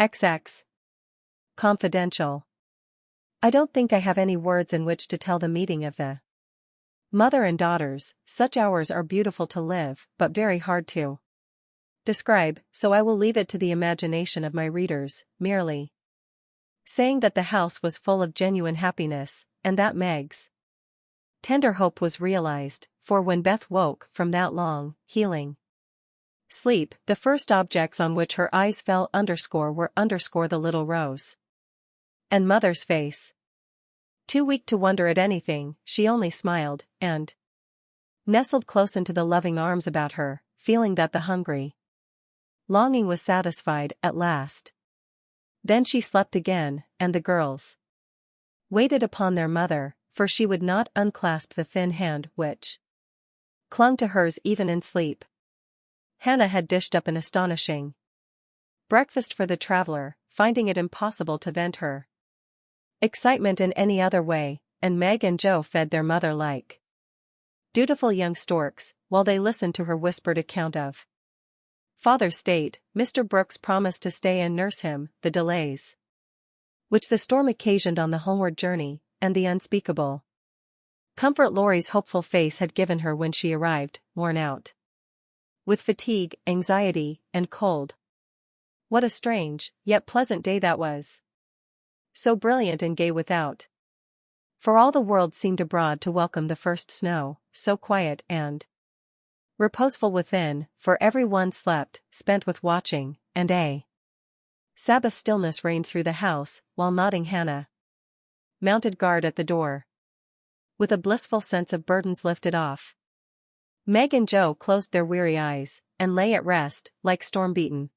XX. Confidential. I don't think I have any words in which to tell the meeting of the mother and daughters. Such hours are beautiful to live, but very hard to describe, so I will leave it to the imagination of my readers, merely saying that the house was full of genuine happiness, and that Meg's tender hope was realized, for when Beth woke from that long, healing sleep, the first objects on which her eyes fell were the little Rose and Mother's face. Too weak to wonder at anything, she only smiled, and nestled close into the loving arms about her, feeling that the hungry longing was satisfied at last. Then she slept again, and the girls waited upon their mother, for she would not unclasp the thin hand which clung to hers even in sleep. Hannah had dished up an astonishing breakfast for the traveler, finding it impossible to vent her excitement in any other way, and Meg and Joe fed their mother like dutiful young storks, while they listened to her whispered account of Father's state. Mr. Brooks promised to stay and nurse him, the delays which the storm occasioned on the homeward journey, and the unspeakable comfort Laurie's hopeful face had given her when she arrived, worn out with fatigue, anxiety, and cold. What a strange, yet pleasant day that was. So brilliant and gay without. For all the world seemed abroad to welcome the first snow, so quiet and reposeful within, for every one slept, spent with watching, and a Sabbath stillness reigned through the house, while nodding Hannah mounted guard at the door, with a blissful sense of burdens lifted off. Meg and Joe closed their weary eyes, and lay at rest, like storm-beaten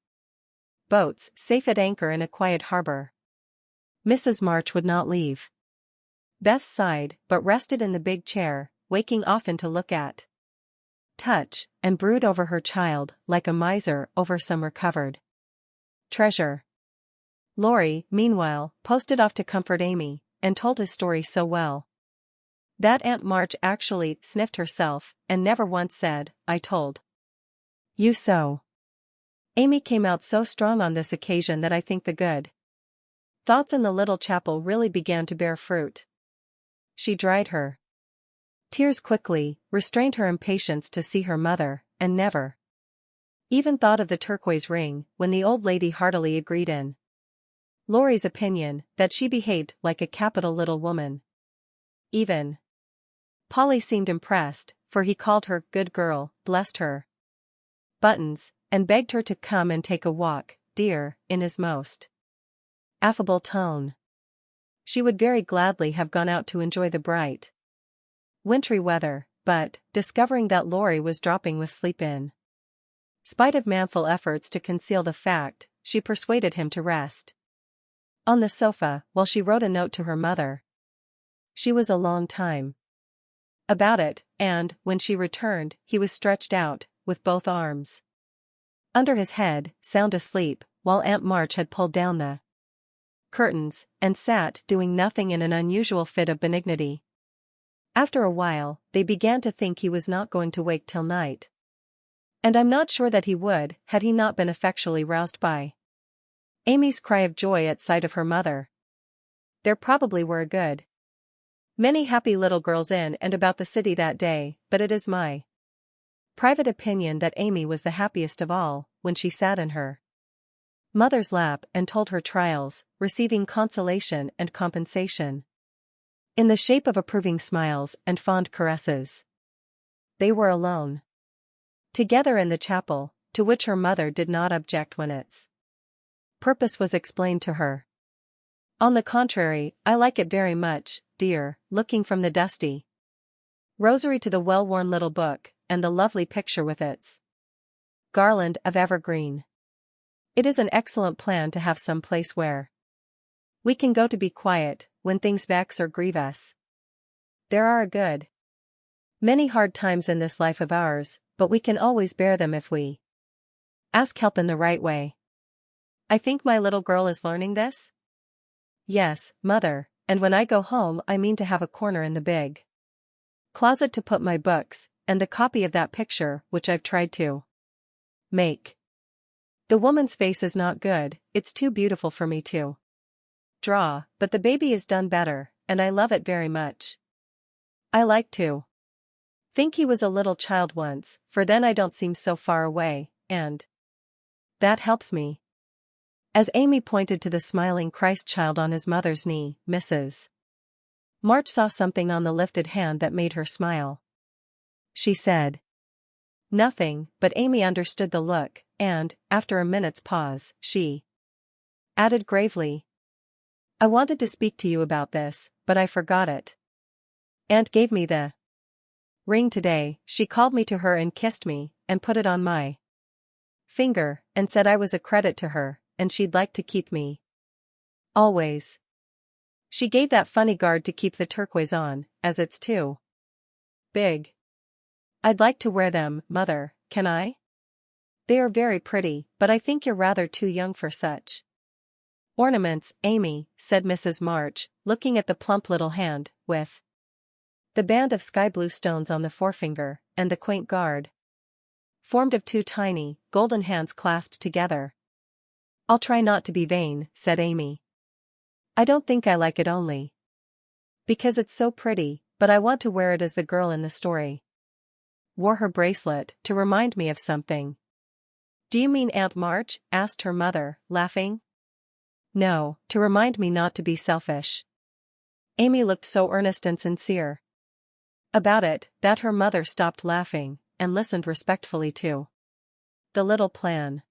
boats, safe at anchor in a quiet harbor. Mrs. March would not leave. Beth sighed, but rested in the big chair, waking often to look at, touch, and brood over her child, like a miser over some recovered treasure. Laurie, meanwhile, posted off to comfort Amy, and told his story so well that Aunt March actually sniffed herself, and never once said, "I told you so." Amy came out so strong on this occasion that I think the good thoughts in the little chapel really began to bear fruit. She dried her tears quickly, restrained her impatience to see her mother, and never even thought of the turquoise ring, when the old lady heartily agreed in Laurie's opinion, that she behaved like a capital little woman. Even Polly seemed impressed, for he called her good girl, blessed her buttons, and begged her to come and take a walk, dear, in his most affable tone. She would very gladly have gone out to enjoy the bright wintry weather, but, discovering that Laurie was dropping with sleep in spite of manful efforts to conceal the fact, she persuaded him to rest on the sofa, while she wrote a note to her mother. She was a long time about it, and, when she returned, he was stretched out, with both arms under his head, sound asleep, while Aunt March had pulled down the curtains, and sat doing nothing in an unusual fit of benignity. After a while, they began to think he was not going to wake till night. And I'm not sure that he would, had he not been effectually roused by Amy's cry of joy at sight of her mother. There probably were a good many happy little girls in and about the city that day, but it is my private opinion that Amy was the happiest of all, when she sat in her mother's lap and told her trials, receiving consolation and compensation in the shape of approving smiles and fond caresses. They were alone together in the chapel, to which her mother did not object when its purpose was explained to her. On the contrary, I like it very much, dear, looking from the dusty rosary to the well-worn little book, and the lovely picture with its garland of evergreen. It is an excellent plan to have some place where we can go to be quiet, when things vex or grieve us. There are a good many hard times in this life of ours, but we can always bear them if we ask help in the right way. I think my little girl is learning this? Yes, Mother, and when I go home I mean to have a corner in the big closet to put my books, and the copy of that picture which I've tried to make. The woman's face is not good, it's too beautiful for me to draw, but the baby is done better, and I love it very much. I like to think he was a little child once, for then I don't seem so far away, and that helps me. As Amy pointed to the smiling Christ child on his mother's knee, Mrs. March saw something on the lifted hand that made her smile. She said nothing, but Amy understood the look, and, after a minute's pause, she added gravely, I wanted to speak to you about this, but I forgot it. Aunt gave me the ring today. She called me to her and kissed me, and put it on my finger, and said I was a credit to her, and she'd like to keep me always. She gave that funny guard to keep the turquoise on, as it's too big. I'd like to wear them, Mother, can I? They are very pretty, but I think you're rather too young for such ornaments, Amy, said Mrs. March, looking at the plump little hand, with the band of sky-blue stones on the forefinger, and the quaint guard, formed of two tiny, golden hands clasped together. I'll try not to be vain, said Amy. I don't think I like it only because it's so pretty, but I want to wear it as the girl in the story wore her bracelet, to remind me of something. Do you mean Aunt March? Asked her mother, laughing. No, to remind me not to be selfish. Amy looked so earnest and sincere about it, that her mother stopped laughing, and listened respectfully to the little plan.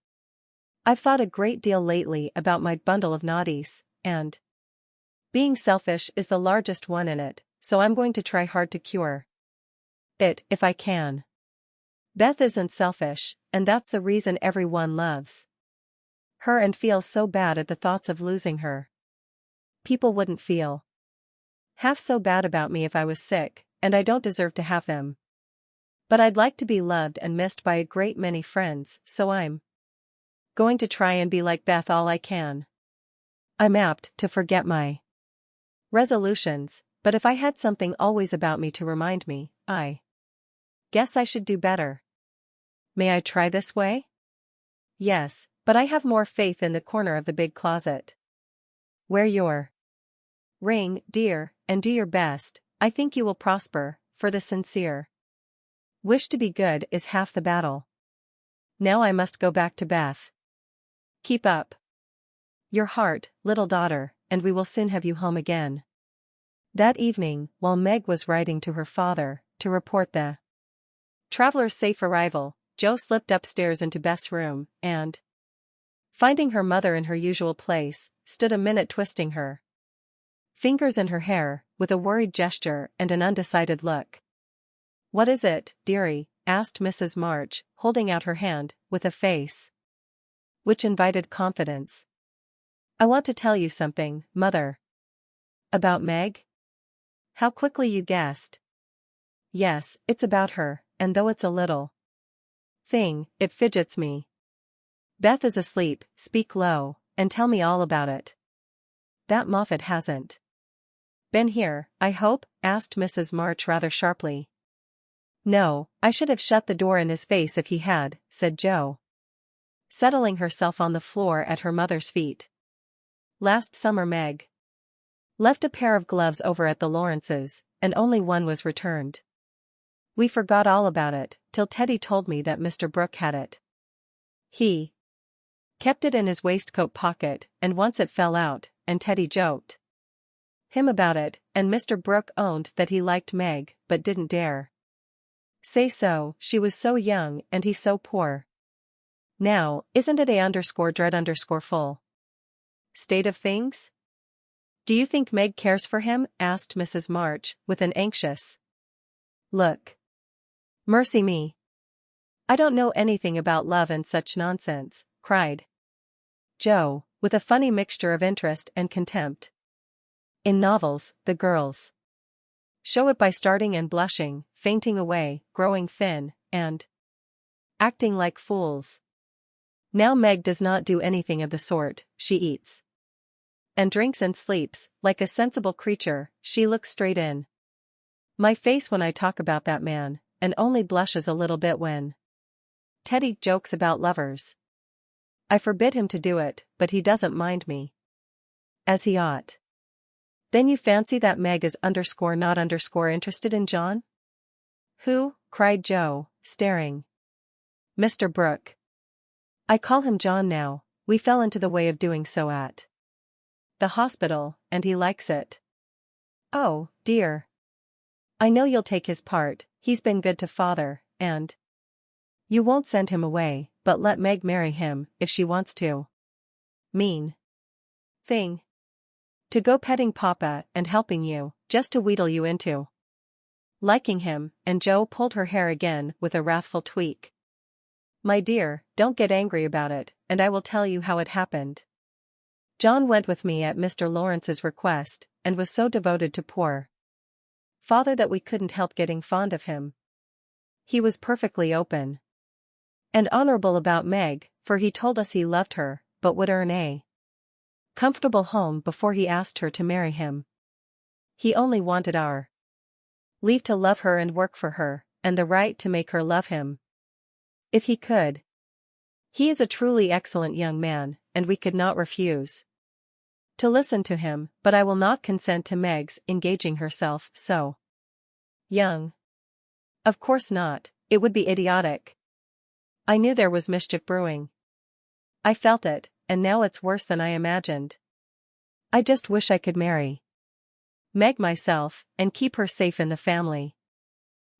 I've thought a great deal lately about my bundle of naughties, and being selfish is the largest one in it, so I'm going to try hard to cure it, if I can. Beth isn't selfish, and that's the reason everyone loves her and feels so bad at the thoughts of losing her. People wouldn't feel half so bad about me if I was sick, and I don't deserve to have them. But I'd like to be loved and missed by a great many friends, so I'm going to try and be like Beth all I can. I'm apt to forget my resolutions, but if I had something always about me to remind me, I guess I should do better. May I try this way? Yes, but I have more faith in the corner of the big closet. Wear your ring, dear, and do your best. I think you will prosper, for the sincere wish to be good is half the battle. Now I must go back to Beth. Keep up your heart, little daughter, and we will soon have you home again. That evening, while Meg was writing to her father, to report the traveler's safe arrival, Jo slipped upstairs into Beth's room, and, finding her mother in her usual place, stood a minute twisting her fingers in her hair, with a worried gesture and an undecided look. What is it, dearie? Asked Mrs. March, holding out her hand, with a face which invited confidence. I want to tell you something, Mother. About Meg? How quickly you guessed. Yes, it's about her, and though it's a little thing, it fidgets me. Beth is asleep, speak low, and tell me all about it. That Moffat hasn't been here, I hope? Asked Mrs. March rather sharply. No, I should have shut the door in his face if he had, said Jo, settling herself on the floor at her mother's feet. Last summer Meg left a pair of gloves over at the Lawrences, and only one was returned. We forgot all about it, till Teddy told me that Mr. Brooke had it. He kept it in his waistcoat pocket, and once it fell out, and Teddy joked him about it, and Mr. Brooke owned that he liked Meg, but didn't dare say so, she was so young and he so poor. Now, isn't it a_dread_full state of things? Do you think Meg cares for him? Asked Mrs. March, with an anxious look. Mercy me. I don't know anything about love and such nonsense, cried Jo, with a funny mixture of interest and contempt. In novels, the girls show it by starting and blushing, fainting away, growing thin, and acting like fools. Now Meg does not do anything of the sort. She eats and drinks and sleeps, like a sensible creature. She looks straight in my face when I talk about that man, and only blushes a little bit when Teddy jokes about lovers. I forbid him to do it, but he doesn't mind me. As he ought. Then you fancy that Meg is not interested in John? Who? Cried Joe, staring. Mr. Brooke. I call him John now, we fell into the way of doing so at the hospital, and he likes it. Oh, dear. I know you'll take his part, he's been good to father, and you won't send him away, but let Meg marry him, if she wants to. Mean thing. To go petting Papa and helping you, just to wheedle you into liking him, and Joe pulled her hair again with a wrathful tweak. My dear, don't get angry about it, and I will tell you how it happened. John went with me at Mr. Lawrence's request, and was so devoted to poor father that we couldn't help getting fond of him. He was perfectly open and honorable about Meg, for he told us he loved her, but would earn a comfortable home before he asked her to marry him. He only wanted our leave to love her and work for her, and the right to make her love him. If he could. He is a truly excellent young man, and we could not refuse to listen to him, but I will not consent to Meg's engaging herself so young. Of course not, it would be idiotic. I knew there was mischief brewing. I felt it, and now it's worse than I imagined. I just wish I could marry Meg myself, and keep her safe in the family.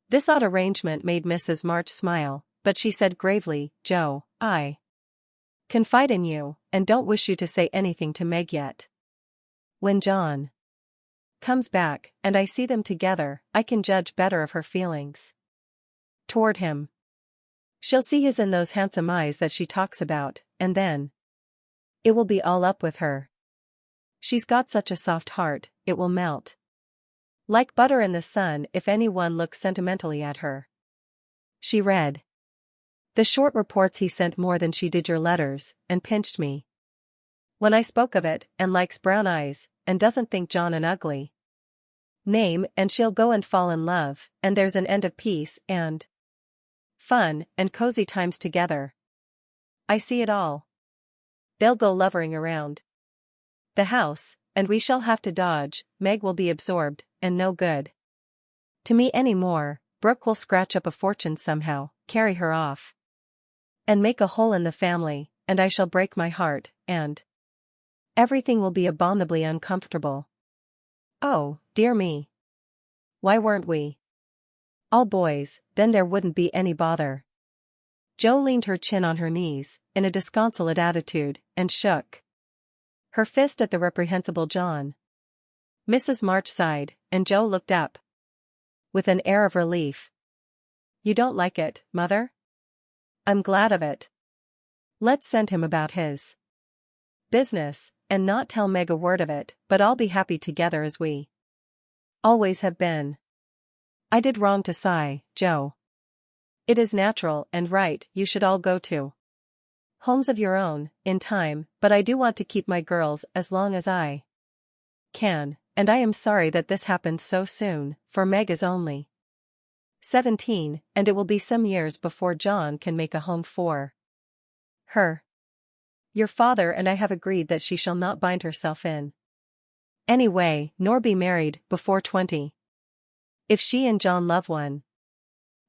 This odd arrangement made Mrs. March smile, but she said gravely, Joe, I confide in you, and don't wish you to say anything to Meg yet. When John comes back, and I see them together, I can judge better of her feelings toward him. She'll see his in those handsome eyes that she talks about, and then it will be all up with her. She's got such a soft heart, it will melt like butter in the sun if anyone looks sentimentally at her. She read the short reports he sent more than she did your letters, and pinched me when I spoke of it, and likes brown eyes, and doesn't think John an ugly name, and she'll go and fall in love, and there's an end of peace and fun and cozy times together. I see it all. They'll go lovering around the house, and we shall have to dodge. Meg will be absorbed, and no good to me any more. Brooke will scratch up a fortune somehow, carry her off, and make a hole in the family, and I shall break my heart, and everything will be abominably uncomfortable. Oh, dear me. Why weren't we all boys, then there wouldn't be any bother. Joe leaned her chin on her knees, in a disconsolate attitude, and shook her fist at the reprehensible John. Mrs. March sighed, and Joe looked up with an air of relief. You don't like it, Mother? I'm glad of it. Let's send him about his business, and not tell Meg a word of it, but I'll be happy together as we always have been. I did wrong to sigh, Joe. It is natural and right you should all go to homes of your own, in time, but I do want to keep my girls as long as I can, and I am sorry that this happened so soon, for Meg is only 17, and it will be some years before John can make a home for her. Your father and I have agreed that she shall not bind herself in any way, nor be married before 20. If she and John love one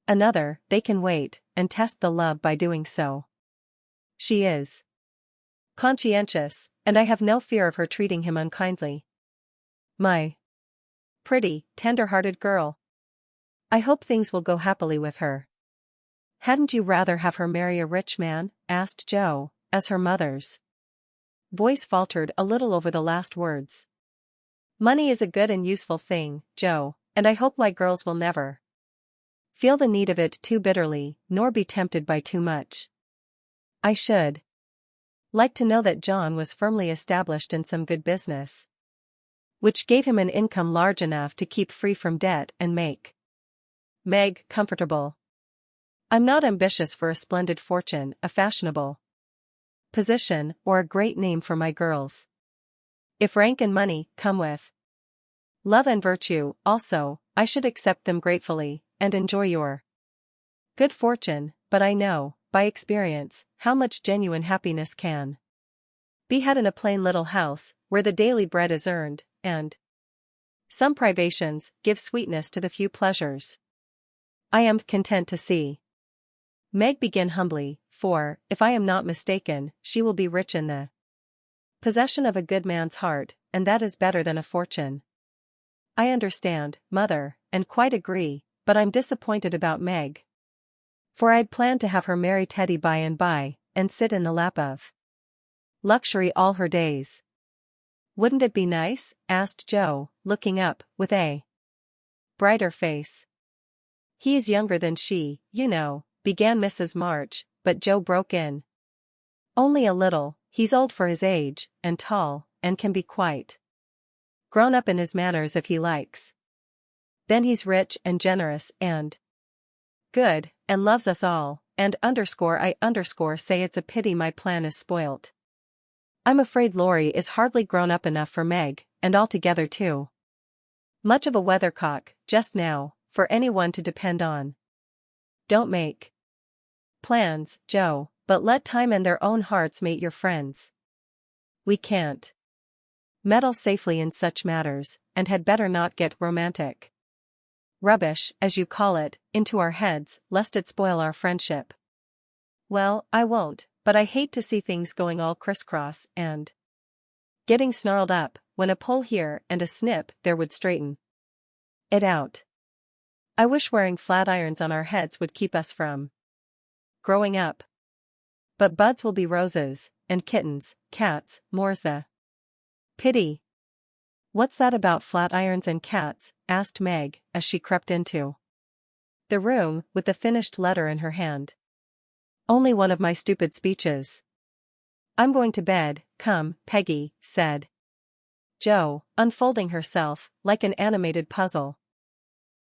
another, they can wait, and test the love by doing so. She is conscientious, and I have no fear of her treating him unkindly. My pretty, tender-hearted girl. I hope things will go happily with her. Hadn't you rather have her marry a rich man? Asked Joe, as her mother's voice faltered a little over the last words. Money is a good and useful thing, Joe, and I hope my girls will never feel the need of it too bitterly, nor be tempted by too much. I should like to know that John was firmly established in some good business, which gave him an income large enough to keep free from debt and make Meg comfortable. I'm not ambitious for a splendid fortune, a fashionable position, or a great name for my girls. If rank and money come with love and virtue also, I should accept them gratefully, and enjoy your good fortune, but I know, by experience, how much genuine happiness can be had in a plain little house, where the daily bread is earned, and some privations give sweetness to the few pleasures. I am content to see Meg begin humbly, for, if I am not mistaken, she will be rich in the possession of a good man's heart, and that is better than a fortune. I understand, mother, and quite agree, but I'm disappointed about Meg. For I'd planned to have her marry Teddy by and by, and sit in the lap of luxury all her days. Wouldn't it be nice? Asked Joe, looking up, with a brighter face. He is younger than she, you know, began Mrs. March, but Joe broke in. Only a little. He's old for his age, and tall, and can be quite grown up in his manners if he likes. Then he's rich and generous and good, and loves us all, and I say it's a pity my plan is spoilt. I'm afraid Laurie is hardly grown up enough for Meg, and altogether too much of a weathercock, just now, for anyone to depend on. Don't make plans, Joe, but let time and their own hearts mate your friends. We can't meddle safely in such matters, and had better not get romantic rubbish, as you call it, into our heads, lest it spoil our friendship. Well, I won't, but I hate to see things going all crisscross and getting snarled up, when a pull here and a snip there would straighten it out. I wish wearing flat irons on our heads would keep us from growing up. But buds will be roses, and kittens, cats, more's the pity. What's that about flat irons and cats? Asked Meg, as she crept into the room, with the finished letter in her hand. Only one of my stupid speeches. I'm going to bed. Come, Peggy, said Joe, unfolding herself, like an animated puzzle.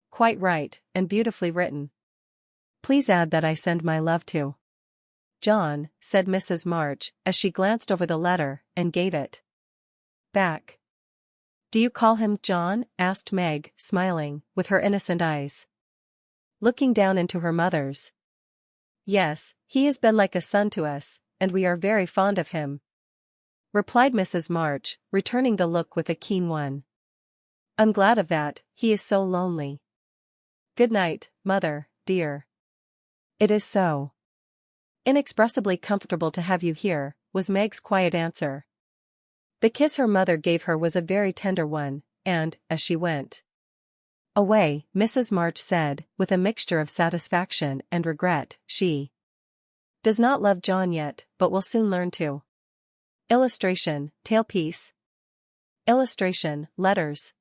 Quite right, and beautifully written. Please add that I send my love to John, said Mrs. March, as she glanced over the letter, and gave it back. Do you call him John? Asked Meg, smiling, with her innocent eyes looking down into her mother's. Yes, he has been like a son to us, and we are very fond of him, replied Mrs. March, returning the look with a keen one. I'm glad of that, he is so lonely. Good night, mother, dear. It is so inexpressibly comfortable to have you here, was Meg's quiet answer. The kiss her mother gave her was a very tender one, and, as she went away, Mrs. March said, with a mixture of satisfaction and regret, she does not love John yet, but will soon learn to. Illustration, tailpiece. Illustration, letters.